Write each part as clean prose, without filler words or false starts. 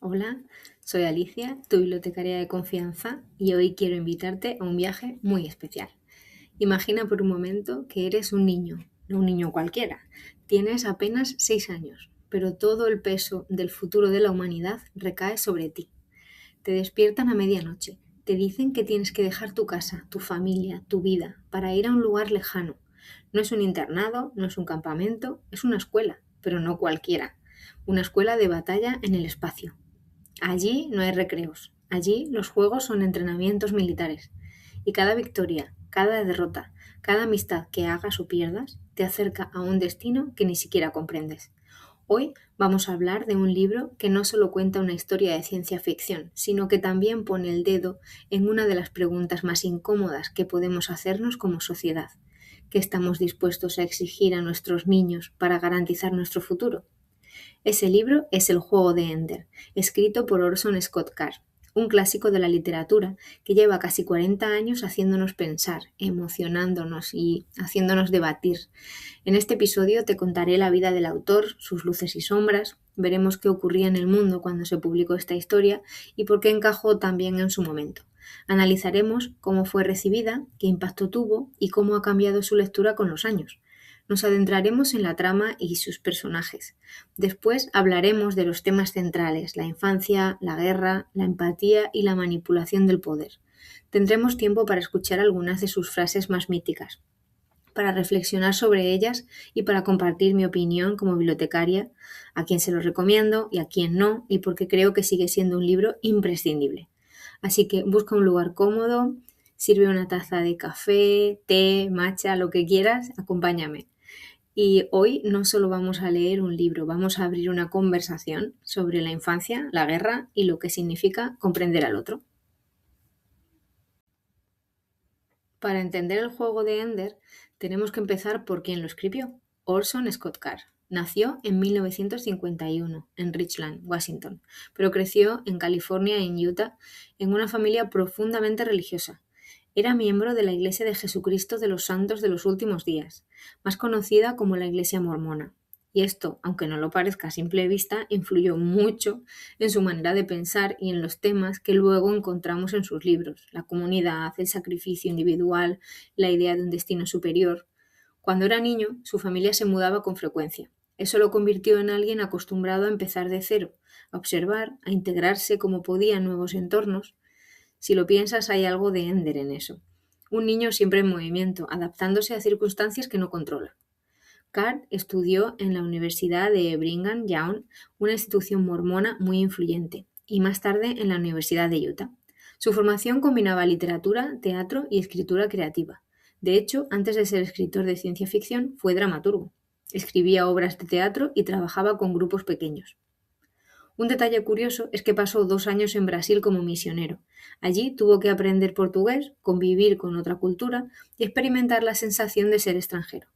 Hola, soy Alicia, tu bibliotecaria de confianza, y hoy quiero invitarte a un viaje muy especial. Imagina por un momento que eres un niño, no un niño cualquiera. Tienes apenas 6 años, pero todo el peso del futuro de la humanidad recae sobre ti. Te despiertan a medianoche, te dicen que tienes que dejar tu casa, tu familia, tu vida, para ir a un lugar lejano. No es un internado, no es un campamento, es una escuela, pero no cualquiera. Una escuela de batalla en el espacio. Allí no hay recreos, allí los juegos son entrenamientos militares, y cada victoria, cada derrota, cada amistad que hagas o pierdas te acerca a un destino que ni siquiera comprendes. Hoy vamos a hablar de un libro que no solo cuenta una historia de ciencia ficción, sino que también pone el dedo en una de las preguntas más incómodas que podemos hacernos como sociedad. ¿Qué estamos dispuestos a exigir a nuestros niños para garantizar nuestro futuro? Ese libro es El juego de Ender, escrito por Orson Scott Card, un clásico de la literatura que lleva casi 40 años haciéndonos pensar, emocionándonos y haciéndonos debatir. En este episodio te contaré la vida del autor, sus luces y sombras, veremos qué ocurría en el mundo cuando se publicó esta historia y por qué encajó tan bien en su momento. Analizaremos cómo fue recibida, qué impacto tuvo y cómo ha cambiado su lectura con los años. Nos adentraremos en la trama y sus personajes. Después hablaremos de los temas centrales, la infancia, la guerra, la empatía y la manipulación del poder. Tendremos tiempo para escuchar algunas de sus frases más míticas, para reflexionar sobre ellas y para compartir mi opinión como bibliotecaria, a quien se lo recomiendo y a quien no, y porque creo que sigue siendo un libro imprescindible. Así que busca un lugar cómodo, sirve una taza de café, té, matcha, lo que quieras, acompáñame. Y hoy no solo vamos a leer un libro, vamos a abrir una conversación sobre la infancia, la guerra y lo que significa comprender al otro. Para entender el juego de Ender, tenemos que empezar por quién lo escribió. Orson Scott Card. Nació en 1951 en Richland, Washington, pero creció en California y en Utah en una familia profundamente religiosa. Era miembro de la Iglesia de Jesucristo de los Santos de los Últimos Días, más conocida como la Iglesia Mormona. Y esto, aunque no lo parezca a simple vista, influyó mucho en su manera de pensar y en los temas que luego encontramos en sus libros: la comunidad, el sacrificio individual, la idea de un destino superior. Cuando era niño, su familia se mudaba con frecuencia. Eso lo convirtió en alguien acostumbrado a empezar de cero, a observar, a integrarse como podía en nuevos entornos. Si lo piensas, hay algo de Ender en eso. Un niño siempre en movimiento, adaptándose a circunstancias que no controla. Card estudió en la Universidad de Brigham Young, una institución mormona muy influyente, y más tarde en la Universidad de Utah. Su formación combinaba literatura, teatro y escritura creativa. De hecho, antes de ser escritor de ciencia ficción, fue dramaturgo. Escribía obras de teatro y trabajaba con grupos pequeños. Un detalle curioso es que pasó 2 años en Brasil como misionero. Allí tuvo que aprender portugués, convivir con otra cultura y experimentar la sensación de ser extranjero.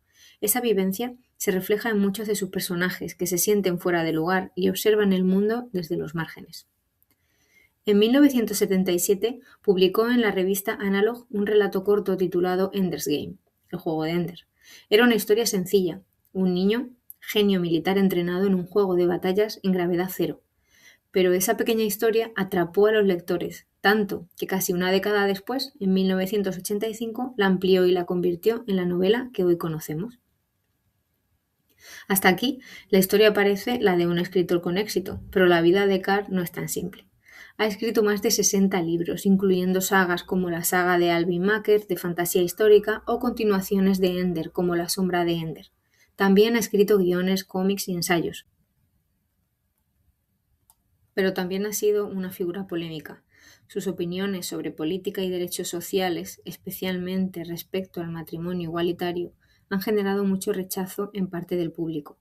Esa vivencia se refleja en muchos de sus personajes, que se sienten fuera de lugar y observan el mundo desde los márgenes. En 1977 publicó en la revista Analog un relato corto titulado Ender's Game, el juego de Ender. Era una historia sencilla: un niño, genio militar entrenado en un juego de batallas en gravedad cero. Pero esa pequeña historia atrapó a los lectores, tanto que casi una década después, en 1985, la amplió y la convirtió en la novela que hoy conocemos. Hasta aquí, la historia parece la de un escritor con éxito, pero la vida de Card no es tan simple. Ha escrito más de 60 libros, incluyendo sagas como la saga de Alvin Maker, de fantasía histórica, o continuaciones de Ender, como La sombra de Ender. También ha escrito guiones, cómics y ensayos. Pero también ha sido una figura polémica. Sus opiniones sobre política y derechos sociales, especialmente respecto al matrimonio igualitario, han generado mucho rechazo en parte del público.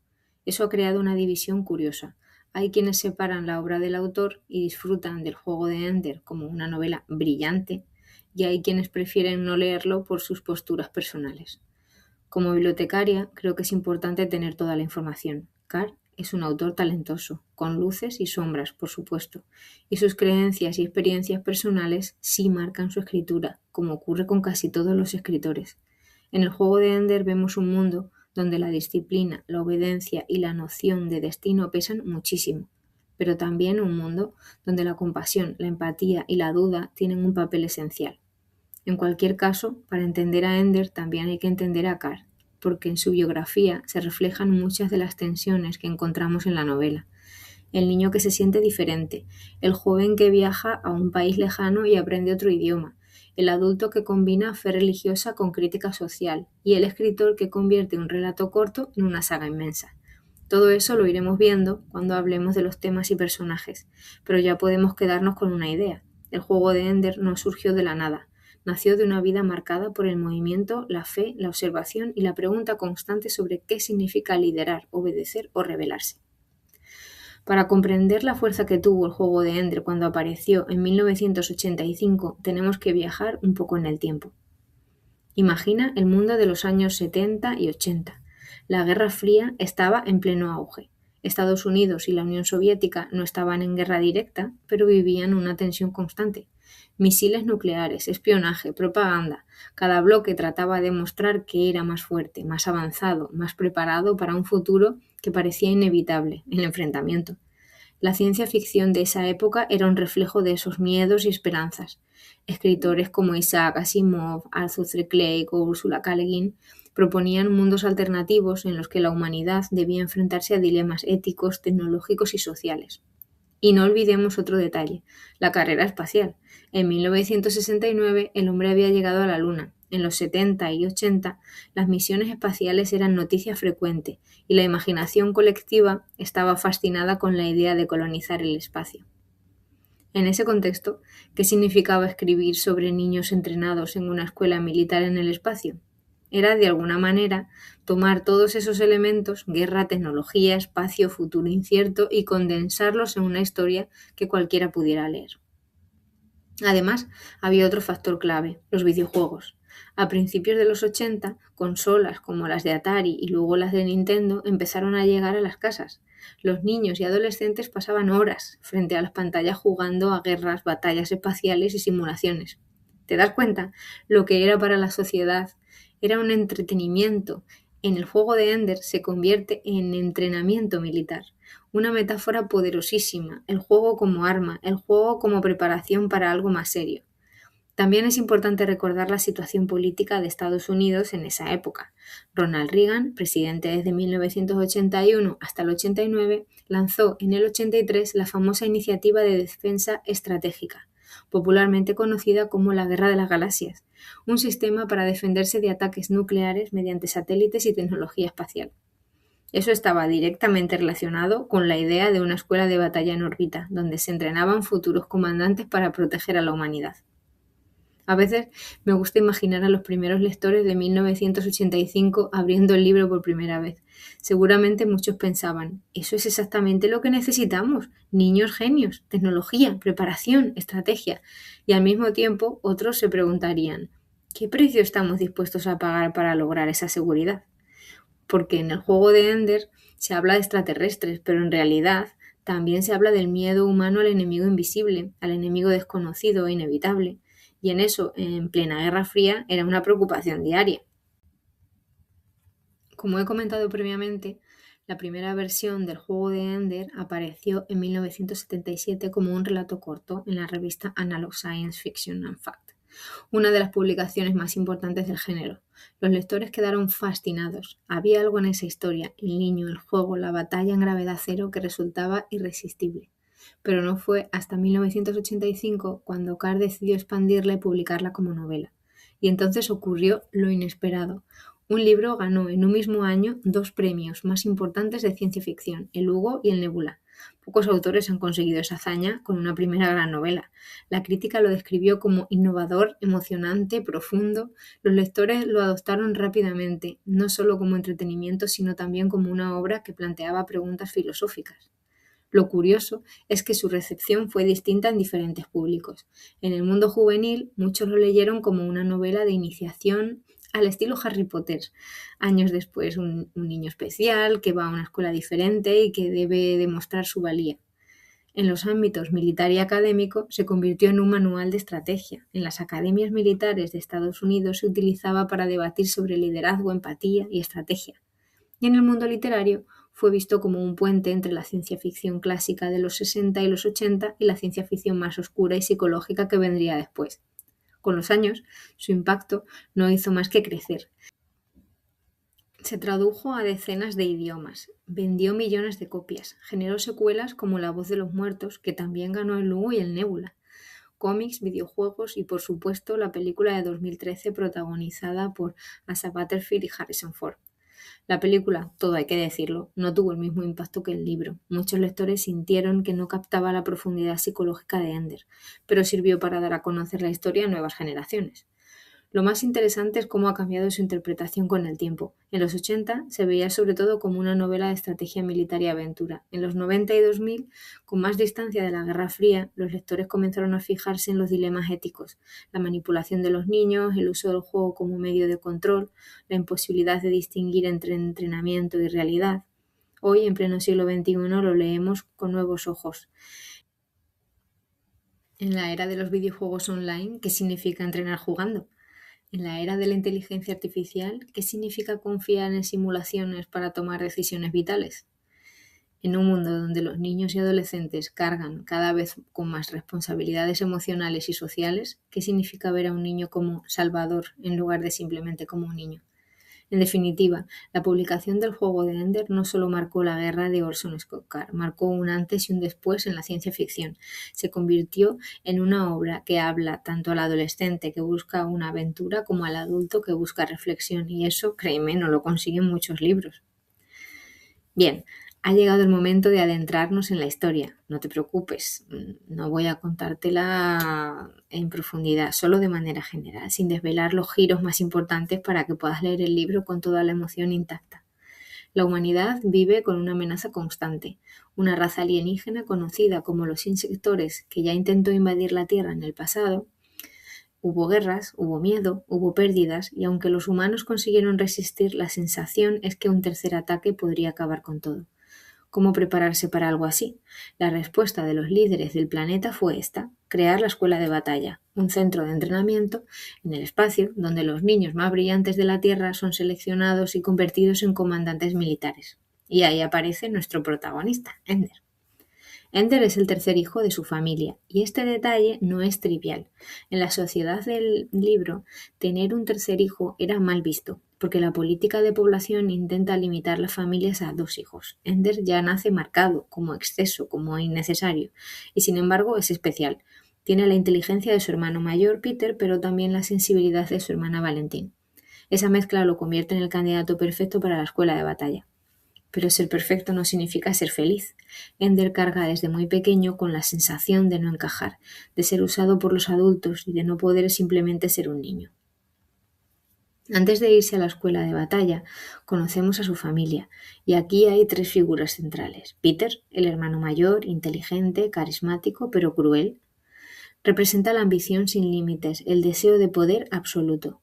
Eso ha creado una división curiosa. Hay quienes separan la obra del autor y disfrutan del juego de Ender como una novela brillante, y hay quienes prefieren no leerlo por sus posturas personales. Como bibliotecaria, creo que es importante tener toda la información. Card es un autor talentoso, con luces y sombras, por supuesto, y sus creencias y experiencias personales sí marcan su escritura, como ocurre con casi todos los escritores. En el juego de Ender vemos un mundo donde la disciplina, la obediencia y la noción de destino pesan muchísimo. pero también un mundo donde la compasión, la empatía y la duda tienen un papel esencial. En cualquier caso, para entender a Ender también hay que entender a Carr, porque en su biografía se reflejan muchas de las tensiones que encontramos en la novela. El niño que se siente diferente, el joven que viaja a un país lejano y aprende otro idioma, el adulto que combina fe religiosa con crítica social y el escritor que convierte un relato corto en una saga inmensa. Todo eso lo iremos viendo cuando hablemos de los temas y personajes, pero ya podemos quedarnos con una idea. El juego de Ender no surgió de la nada, nació de una vida marcada por el movimiento, la fe, la observación y la pregunta constante sobre qué significa liderar, obedecer o rebelarse. Para comprender la fuerza que tuvo el juego de Ender cuando apareció en 1985, tenemos que viajar un poco en el tiempo. Imagina el mundo de los años 70 y 80. La Guerra Fría estaba en pleno auge. Estados Unidos y la Unión Soviética no estaban en guerra directa, pero vivían una tensión constante. Misiles nucleares, espionaje, propaganda. Cada bloque trataba de mostrar que era más fuerte, más avanzado, más preparado para un futuro que parecía inevitable, el enfrentamiento. La ciencia ficción de esa época era un reflejo de esos miedos y esperanzas. Escritores como Isaac Asimov, Arthur C. Clarke o Ursula K. Le Guin proponían mundos alternativos en los que la humanidad debía enfrentarse a dilemas éticos, tecnológicos y sociales. Y no olvidemos otro detalle, la carrera espacial. En 1969 el hombre había llegado a la Luna. En los 70 y 80 las misiones espaciales eran noticia frecuente y la imaginación colectiva estaba fascinada con la idea de colonizar el espacio. En ese contexto, ¿qué significaba escribir sobre niños entrenados en una escuela militar en el espacio? Era, de alguna manera, tomar todos esos elementos, guerra, tecnología, espacio, futuro incierto, y condensarlos en una historia que cualquiera pudiera leer. Además, había otro factor clave, los videojuegos. A principios de los 80, consolas como las de Atari y luego las de Nintendo empezaron a llegar a las casas. Los niños y adolescentes pasaban horas frente a las pantallas jugando a guerras, batallas espaciales y simulaciones. ¿Te das cuenta? Lo que era para la sociedad era un entretenimiento. En el juego de Ender se convierte en entrenamiento militar, una metáfora poderosísima, el juego como arma, el juego como preparación para algo más serio. También es importante recordar la situación política de Estados Unidos en esa época. Ronald Reagan, presidente desde 1981 hasta el 89, lanzó en el 83 la famosa Iniciativa de Defensa Estratégica, popularmente conocida como la Guerra de las Galaxias, un sistema para defenderse de ataques nucleares mediante satélites y tecnología espacial. Eso estaba directamente relacionado con la idea de una escuela de batalla en órbita, donde se entrenaban futuros comandantes para proteger a la humanidad. A veces me gusta imaginar a los primeros lectores de 1985 abriendo el libro por primera vez. Seguramente muchos pensaban, eso es exactamente lo que necesitamos, niños genios, tecnología, preparación, estrategia. Y al mismo tiempo otros se preguntarían, ¿qué precio estamos dispuestos a pagar para lograr esa seguridad? Porque en el juego de Ender se habla de extraterrestres, pero en realidad también se habla del miedo humano al enemigo invisible, al enemigo desconocido e inevitable. Y en eso, en plena Guerra Fría, era una preocupación diaria. Como he comentado previamente, la primera versión del juego de Ender apareció en 1977 como un relato corto en la revista Analog Science Fiction and Fact, una de las publicaciones más importantes del género. Los lectores quedaron fascinados. Había algo en esa historia, el niño, el juego, la batalla en gravedad cero que resultaba irresistible. Pero no fue hasta 1985 cuando Carr decidió expandirla y publicarla como novela. Y entonces ocurrió lo inesperado. Un libro ganó en un mismo año 2 premios más importantes de ciencia ficción, el Hugo y el Nebula. Pocos autores han conseguido esa hazaña con una primera gran novela. La crítica lo describió como innovador, emocionante, profundo. Los lectores lo adoptaron rápidamente, no solo como entretenimiento, sino también como una obra que planteaba preguntas filosóficas. Lo curioso es que su recepción fue distinta en diferentes públicos. En el mundo juvenil, muchos lo leyeron como una novela de iniciación al estilo Harry Potter. Años después, un niño especial que va a una escuela diferente y que debe demostrar su valía. En los ámbitos militar y académico, se convirtió en un manual de estrategia. En las academias militares de Estados Unidos se utilizaba para debatir sobre liderazgo, empatía y estrategia. Y en el mundo literario fue visto como un puente entre la ciencia ficción clásica de los 60 y los 80 y la ciencia ficción más oscura y psicológica que vendría después. Con los años, su impacto no hizo más que crecer. Se tradujo a decenas de idiomas, vendió millones de copias, generó secuelas como La voz de los muertos, que también ganó el Hugo y el Nebula, cómics, videojuegos y, por supuesto, la película de 2013 protagonizada por Asa Butterfield y Harrison Ford. La película, todo hay que decirlo, no tuvo el mismo impacto que el libro. Muchos lectores sintieron que no captaba la profundidad psicológica de Ender, pero sirvió para dar a conocer la historia a nuevas generaciones. Lo más interesante es cómo ha cambiado su interpretación con el tiempo. En los 80 se veía sobre todo como una novela de estrategia militar y aventura. En los 90 y 2000, con más distancia de la Guerra Fría, los lectores comenzaron a fijarse en los dilemas éticos, la manipulación de los niños, el uso del juego como medio de control, la imposibilidad de distinguir entre entrenamiento y realidad. Hoy, en pleno siglo XXI, lo leemos con nuevos ojos. En la era de los videojuegos online, ¿qué significa entrenar jugando? En la era de la inteligencia artificial, ¿qué significa confiar en simulaciones para tomar decisiones vitales? En un mundo donde los niños y adolescentes cargan cada vez con más responsabilidades emocionales y sociales, ¿qué significa ver a un niño como salvador en lugar de simplemente como un niño? En definitiva, la publicación del juego de Ender no solo marcó la guerra de Orson Scott Card, marcó un antes y un después en la ciencia ficción. Se convirtió en una obra que habla tanto al adolescente que busca una aventura como al adulto que busca reflexión, y eso, créeme, no lo consiguen muchos libros. Bien, ha llegado el momento de adentrarnos en la historia. No te preocupes, no voy a contártela en profundidad, solo de manera general, sin desvelar los giros más importantes para que puedas leer el libro con toda la emoción intacta. La humanidad vive con una amenaza constante, una raza alienígena conocida como los insectores que ya intentó invadir la Tierra en el pasado. Hubo guerras, hubo miedo, hubo pérdidas, y aunque los humanos consiguieron resistir, la sensación es que un tercer ataque podría acabar con todo. ¿Cómo prepararse para algo así? La respuesta de los líderes del planeta fue esta: crear la escuela de batalla, un centro de entrenamiento en el espacio donde los niños más brillantes de la Tierra son seleccionados y convertidos en comandantes militares. Y ahí aparece nuestro protagonista, Ender. Ender es el tercer hijo de su familia, y este detalle no es trivial. En la sociedad del libro, tener un tercer hijo era mal visto, porque la política de población intenta limitar las familias a 2 hijos. Ender ya nace marcado como exceso, como innecesario, y sin embargo es especial. Tiene la inteligencia de su hermano mayor, Peter, pero también la sensibilidad de su hermana Valentine. Esa mezcla lo convierte en el candidato perfecto para la escuela de batalla. Pero ser perfecto no significa ser feliz. Ender carga desde muy pequeño con la sensación de no encajar, de ser usado por los adultos y de no poder simplemente ser un niño. Antes de irse a la escuela de batalla, conocemos a su familia, y aquí hay 3 figuras centrales. Peter, el hermano mayor, inteligente, carismático, pero cruel. Representa la ambición sin límites, el deseo de poder absoluto.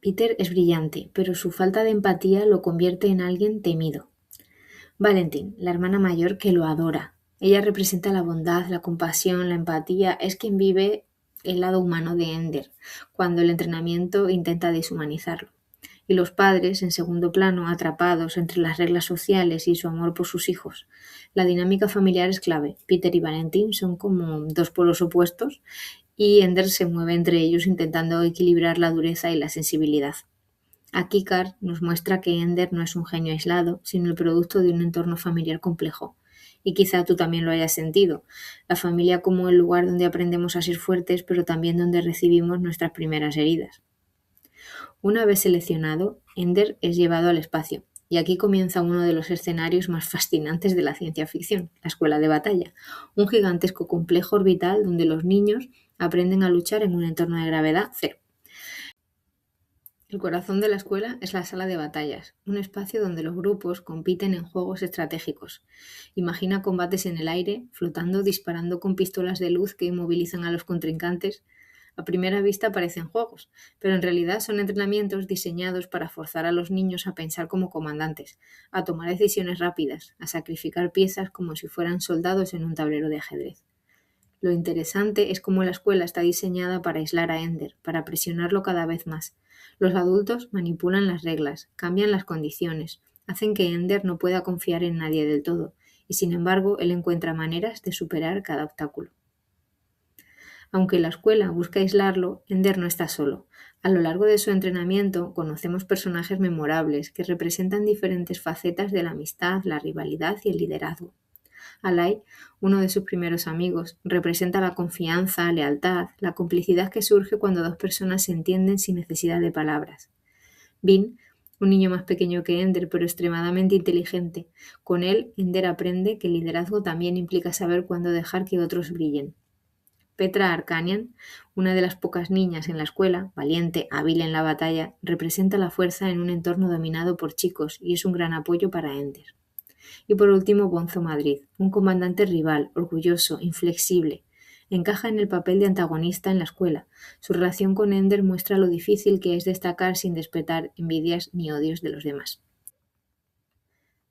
Peter es brillante, pero su falta de empatía lo convierte en alguien temido. Valentine, la hermana mayor, que lo adora. Ella representa la bondad, la compasión, la empatía, es quien vive el lado humano de Ender, cuando el entrenamiento intenta deshumanizarlo. Y los padres, en segundo plano, atrapados entre las reglas sociales y su amor por sus hijos. La dinámica familiar es clave. Peter y Valentine son como 2 polos opuestos, y Ender se mueve entre ellos intentando equilibrar la dureza y la sensibilidad. Aquí Card nos muestra que Ender no es un genio aislado, sino el producto de un entorno familiar complejo. Y quizá tú también lo hayas sentido. La familia como el lugar donde aprendemos a ser fuertes, pero también donde recibimos nuestras primeras heridas. Una vez seleccionado, Ender es llevado al espacio. Y aquí comienza uno de los escenarios más fascinantes de la ciencia ficción, la escuela de batalla. Un gigantesco complejo orbital donde los niños aprenden a luchar en un entorno de gravedad cero. El corazón de la escuela es la sala de batallas, un espacio donde los grupos compiten en juegos estratégicos. Imagina combates en el aire, flotando, disparando con pistolas de luz que inmovilizan a los contrincantes. A primera vista parecen juegos, pero en realidad son entrenamientos diseñados para forzar a los niños a pensar como comandantes, a tomar decisiones rápidas, a sacrificar piezas como si fueran soldados en un tablero de ajedrez. Lo interesante es cómo la escuela está diseñada para aislar a Ender, para presionarlo cada vez más. Los adultos manipulan las reglas, cambian las condiciones, hacen que Ender no pueda confiar en nadie del todo, y sin embargo él encuentra maneras de superar cada obstáculo. Aunque la escuela busca aislarlo, Ender no está solo. A lo largo de su entrenamiento conocemos personajes memorables que representan diferentes facetas de la amistad, la rivalidad y el liderazgo. Alai, uno de sus primeros amigos, representa la confianza, lealtad, la complicidad que surge cuando dos personas se entienden sin necesidad de palabras. Vin, un niño más pequeño que Ender pero extremadamente inteligente. Con él, Ender aprende que el liderazgo también implica saber cuándo dejar que otros brillen. Petra Arkanian, una de las pocas niñas en la escuela, valiente, hábil en la batalla, representa la fuerza en un entorno dominado por chicos y es un gran apoyo para Ender. Y por último, Bonzo Madrid, un comandante rival, orgulloso, inflexible. Encaja en el papel de antagonista en la escuela. Su relación con Ender muestra lo difícil que es destacar sin despertar envidias ni odios de los demás.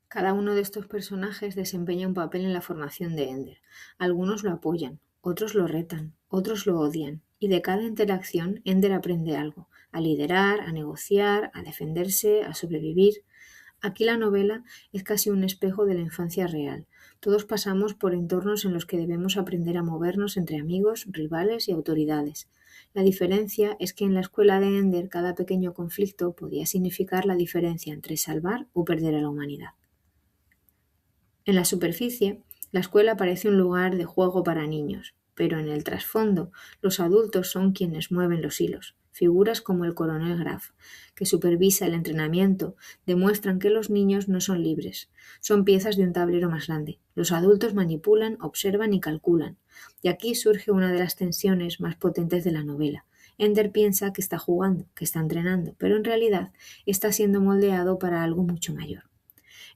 Cada uno de estos personajes desempeña un papel en la formación de Ender. Algunos lo apoyan, otros lo retan, otros lo odian, y de cada interacción Ender aprende algo, a liderar, a negociar, a defenderse, a sobrevivir. Aquí la novela es casi un espejo de la infancia real. Todos pasamos por entornos en los que debemos aprender a movernos entre amigos, rivales y autoridades. La diferencia es que en la escuela de Ender cada pequeño conflicto podía significar la diferencia entre salvar o perder a la humanidad. En la superficie, la escuela parece un lugar de juego para niños, pero en el trasfondo, los adultos son quienes mueven los hilos. Figuras como el coronel Graf, que supervisa el entrenamiento, demuestran que los niños no son libres, son piezas de un tablero más grande. Los adultos manipulan, observan y calculan. Y aquí surge una de las tensiones más potentes de la novela. Ender piensa que está jugando, que está entrenando, pero en realidad está siendo moldeado para algo mucho mayor.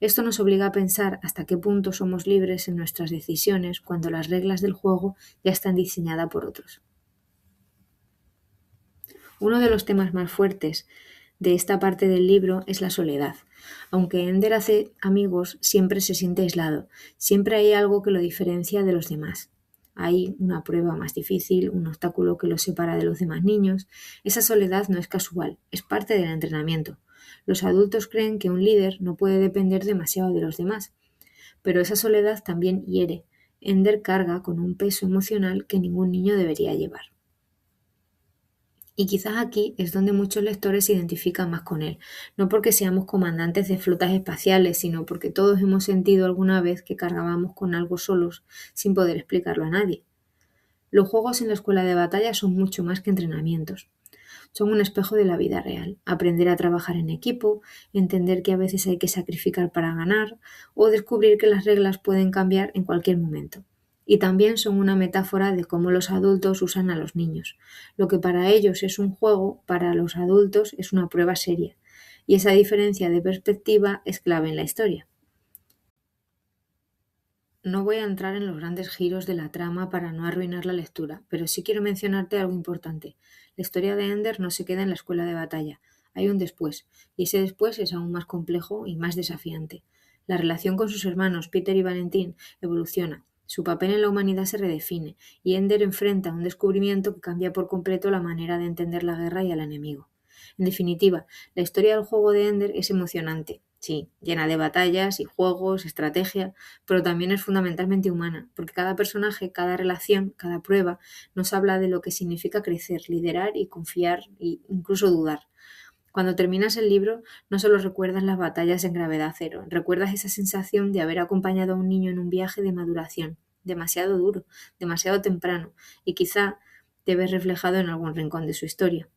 Esto nos obliga a pensar hasta qué punto somos libres en nuestras decisiones cuando las reglas del juego ya están diseñadas por otros. Uno de los temas más fuertes de esta parte del libro es la soledad. Aunque Ender hace amigos, siempre se siente aislado. Siempre hay algo que lo diferencia de los demás. Hay una prueba más difícil, un obstáculo que lo separa de los demás niños. Esa soledad no es casual, es parte del entrenamiento. Los adultos creen que un líder no puede depender demasiado de los demás, pero esa soledad también hiere. Ender carga con un peso emocional que ningún niño debería llevar. Y quizás aquí es donde muchos lectores se identifican más con él, no porque seamos comandantes de flotas espaciales, sino porque todos hemos sentido alguna vez que cargábamos con algo solos, sin poder explicarlo a nadie. Los juegos en la escuela de batalla son mucho más que entrenamientos. Son un espejo de la vida real. Aprender a trabajar en equipo, entender que a veces hay que sacrificar para ganar, o descubrir que las reglas pueden cambiar en cualquier momento. Y también son una metáfora de cómo los adultos usan a los niños. Lo que para ellos es un juego, para los adultos es una prueba seria. Y esa diferencia de perspectiva es clave en la historia. No voy a entrar en los grandes giros de la trama para no arruinar la lectura, pero sí quiero mencionarte algo importante. La historia de Ender no se queda en la escuela de batalla. Hay un después, y ese después es aún más complejo y más desafiante. La relación con sus hermanos, Peter y Valentín, evoluciona. Su papel en la humanidad se redefine, y Ender enfrenta un descubrimiento que cambia por completo la manera de entender la guerra y al enemigo. En definitiva, la historia del juego de Ender es emocionante, sí, llena de batallas y juegos, estrategia, pero también es fundamentalmente humana, porque cada personaje, cada relación, cada prueba nos habla de lo que significa crecer, liderar y confiar e incluso dudar. Cuando terminas el libro, no solo recuerdas las batallas en gravedad cero, recuerdas esa sensación de haber acompañado a un niño en un viaje de maduración, demasiado duro, demasiado temprano, y quizá te ves reflejado en algún rincón de su historia.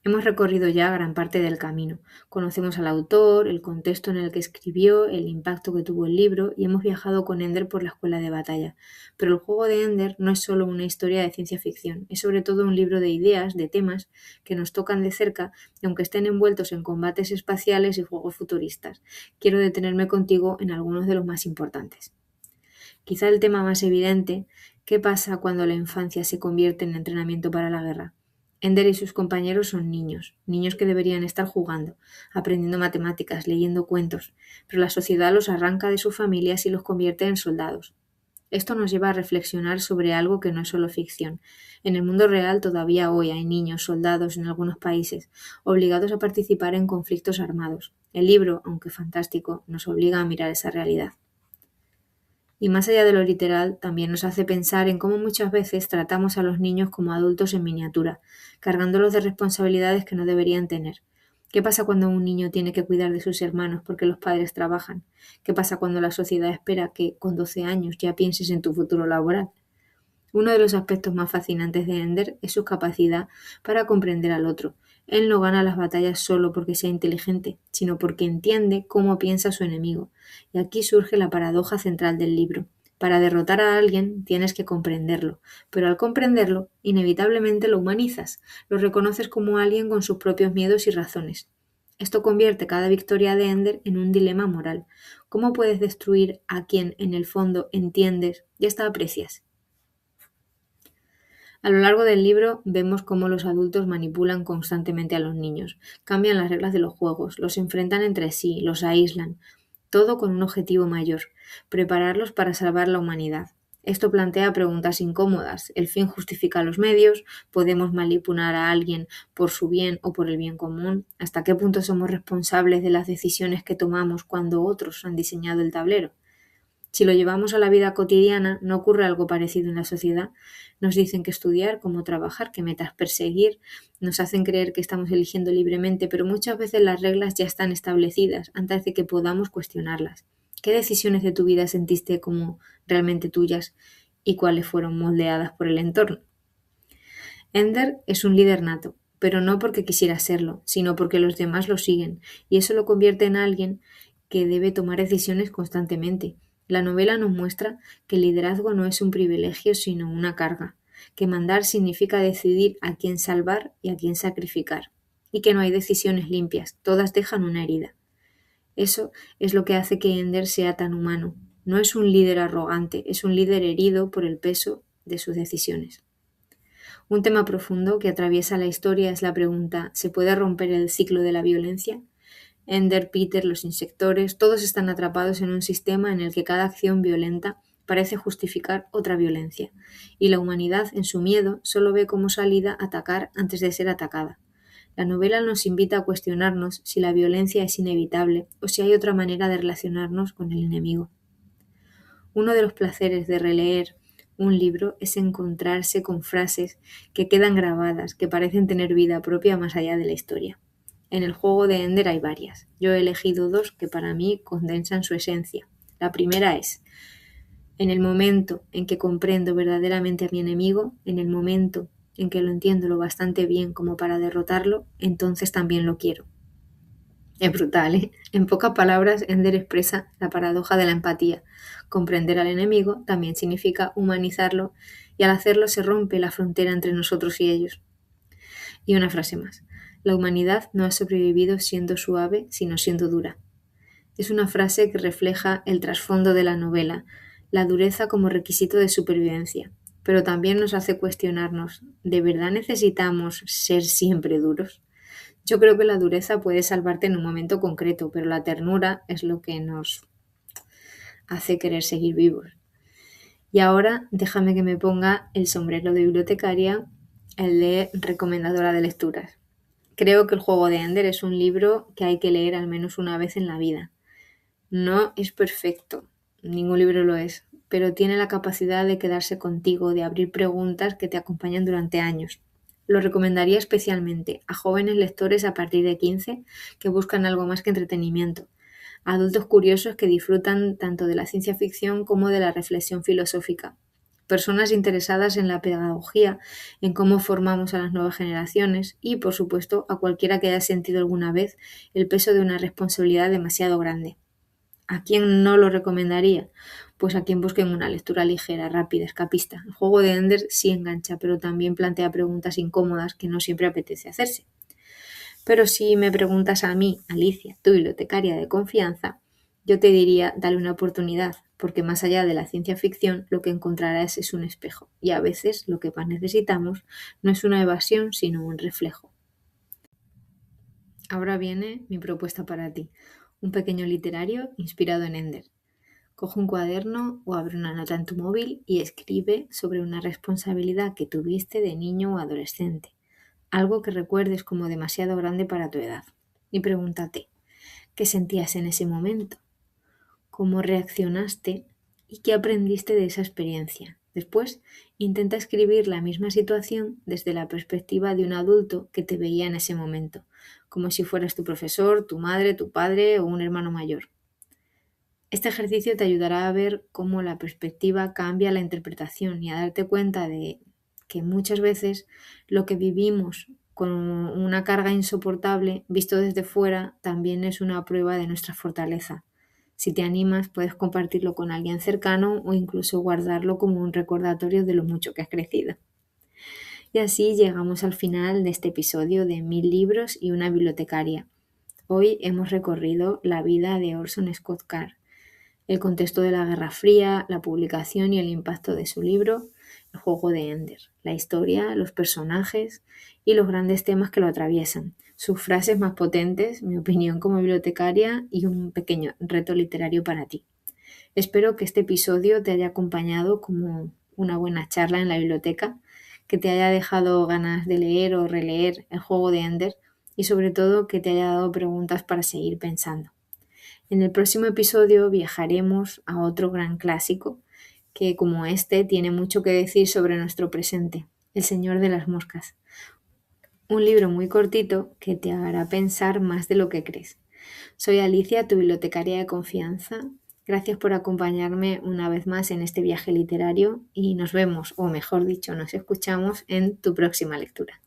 Hemos recorrido ya gran parte del camino. Conocemos al autor, el contexto en el que escribió, el impacto que tuvo el libro y hemos viajado con Ender por la escuela de batalla. Pero el juego de Ender no es solo una historia de ciencia ficción, es sobre todo un libro de ideas, de temas que nos tocan de cerca y aunque estén envueltos en combates espaciales y juegos futuristas, quiero detenerme contigo en algunos de los más importantes. Quizá el tema más evidente, ¿qué pasa cuando la infancia se convierte en entrenamiento para la guerra? Ender y sus compañeros son niños que deberían estar jugando, aprendiendo matemáticas, leyendo cuentos, pero la sociedad los arranca de sus familias y los convierte en soldados. Esto nos lleva a reflexionar sobre algo que no es solo ficción. En el mundo real todavía hoy hay niños, soldados en algunos países, obligados a participar en conflictos armados. El libro, aunque fantástico, nos obliga a mirar esa realidad. Y más allá de lo literal, también nos hace pensar en cómo muchas veces tratamos a los niños como adultos en miniatura, cargándolos de responsabilidades que no deberían tener. ¿Qué pasa cuando un niño tiene que cuidar de sus hermanos porque los padres trabajan? ¿Qué pasa cuando la sociedad espera que con 12 años ya pienses en tu futuro laboral? Uno de los aspectos más fascinantes de Ender es su capacidad para comprender al otro. Él no gana las batallas solo porque sea inteligente, sino porque entiende cómo piensa su enemigo. Y aquí surge la paradoja central del libro. Para derrotar a alguien tienes que comprenderlo, pero al comprenderlo, inevitablemente lo humanizas, lo reconoces como alguien con sus propios miedos y razones. Esto convierte cada victoria de Ender en un dilema moral. ¿Cómo puedes destruir a quien en el fondo entiendes y hasta aprecias? A lo largo del libro vemos cómo los adultos manipulan constantemente a los niños, cambian las reglas de los juegos, los enfrentan entre sí, los aíslan, todo con un objetivo mayor, prepararlos para salvar la humanidad. Esto plantea preguntas incómodas. ¿El fin justifica los medios? ¿Podemos manipular a alguien por su bien o por el bien común? ¿Hasta qué punto somos responsables de las decisiones que tomamos cuando otros han diseñado el tablero? Si lo llevamos a la vida cotidiana, no ocurre algo parecido en la sociedad. Nos dicen que estudiar, cómo trabajar, qué metas perseguir, nos hacen creer que estamos eligiendo libremente, pero muchas veces las reglas ya están establecidas antes de que podamos cuestionarlas. ¿Qué decisiones de tu vida sentiste como realmente tuyas y cuáles fueron moldeadas por el entorno? Ender es un líder nato, pero no porque quisiera serlo, sino porque los demás lo siguen, y eso lo convierte en alguien que debe tomar decisiones constantemente. La novela nos muestra que el liderazgo no es un privilegio, sino una carga, que mandar significa decidir a quién salvar y a quién sacrificar, y que no hay decisiones limpias, todas dejan una herida. Eso es lo que hace que Ender sea tan humano. No es un líder arrogante, es un líder herido por el peso de sus decisiones. Un tema profundo que atraviesa la historia es la pregunta: ¿se puede romper el ciclo de la violencia? Ender, Peter, los insectores, todos están atrapados en un sistema en el que cada acción violenta parece justificar otra violencia, y la humanidad, en su miedo, solo ve como salida atacar antes de ser atacada. La novela nos invita a cuestionarnos si la violencia es inevitable o si hay otra manera de relacionarnos con el enemigo. Uno de los placeres de releer un libro es encontrarse con frases que quedan grabadas, que parecen tener vida propia más allá de la historia. En el juego de Ender hay varias. Yo he elegido dos que para mí condensan su esencia. La primera es: en el momento en que comprendo verdaderamente a mi enemigo, en el momento en que lo entiendo lo bastante bien como para derrotarlo, entonces también lo quiero. Es brutal, ¿eh? En pocas palabras, Ender expresa la paradoja de la empatía. Comprender al enemigo también significa humanizarlo, y al hacerlo se rompe la frontera entre nosotros y ellos. Y una frase más: la humanidad no ha sobrevivido siendo suave, sino siendo dura. Es una frase que refleja el trasfondo de la novela, la dureza como requisito de supervivencia, pero también nos hace cuestionarnos: ¿de verdad necesitamos ser siempre duros? Yo creo que la dureza puede salvarte en un momento concreto, pero la ternura es lo que nos hace querer seguir vivos. Y ahora déjame que me ponga el sombrero de bibliotecaria, el de recomendadora de lecturas. Creo que El juego de Ender es un libro que hay que leer al menos una vez en la vida. No es perfecto, ningún libro lo es, pero tiene la capacidad de quedarse contigo, de abrir preguntas que te acompañan durante años. Lo recomendaría especialmente a jóvenes lectores a partir de 15 que buscan algo más que entretenimiento, a adultos curiosos que disfrutan tanto de la ciencia ficción como de la reflexión filosófica, personas interesadas en la pedagogía, en cómo formamos a las nuevas generaciones y, por supuesto, a cualquiera que haya sentido alguna vez el peso de una responsabilidad demasiado grande. ¿A quién no lo recomendaría? Pues a quien busquen una lectura ligera, rápida, escapista. El juego de Ender sí engancha, pero también plantea preguntas incómodas que no siempre apetece hacerse. Pero si me preguntas a mí, Alicia, tu bibliotecaria de confianza, yo te diría: dale una oportunidad, porque más allá de la ciencia ficción, lo que encontrarás es un espejo, y a veces lo que más necesitamos no es una evasión, sino un reflejo. Ahora viene mi propuesta para ti, un pequeño literario inspirado en Ender. Coge un cuaderno o abre una nota en tu móvil y escribe sobre una responsabilidad que tuviste de niño o adolescente, algo que recuerdes como demasiado grande para tu edad. Y pregúntate, ¿qué sentías en ese momento? ¿Cómo reaccionaste? ¿Y qué aprendiste de esa experiencia? Después, intenta escribir la misma situación desde la perspectiva de un adulto que te veía en ese momento, como si fueras tu profesor, tu madre, tu padre o un hermano mayor. Este ejercicio te ayudará a ver cómo la perspectiva cambia la interpretación y a darte cuenta de que muchas veces lo que vivimos con una carga insoportable, visto desde fuera, también es una prueba de nuestra fortaleza. Si te animas, puedes compartirlo con alguien cercano o incluso guardarlo como un recordatorio de lo mucho que has crecido. Y así llegamos al final de este episodio de 1000 libros y una bibliotecaria. Hoy hemos recorrido la vida de Orson Scott Card, el contexto de la Guerra Fría, la publicación y el impacto de su libro, El juego de Ender, la historia, los personajes y los grandes temas que lo atraviesan, sus frases más potentes, mi opinión como bibliotecaria y un pequeño reto literario para ti. Espero que este episodio te haya acompañado como una buena charla en la biblioteca, que te haya dejado ganas de leer o releer El juego de Ender y sobre todo que te haya dado preguntas para seguir pensando. En el próximo episodio viajaremos a otro gran clásico que, como este, tiene mucho que decir sobre nuestro presente, El Señor de las Moscas. Un libro muy cortito que te hará pensar más de lo que crees. Soy Alicia, tu bibliotecaria de confianza. Gracias por acompañarme una vez más en este viaje literario y nos vemos, o mejor dicho, nos escuchamos en tu próxima lectura.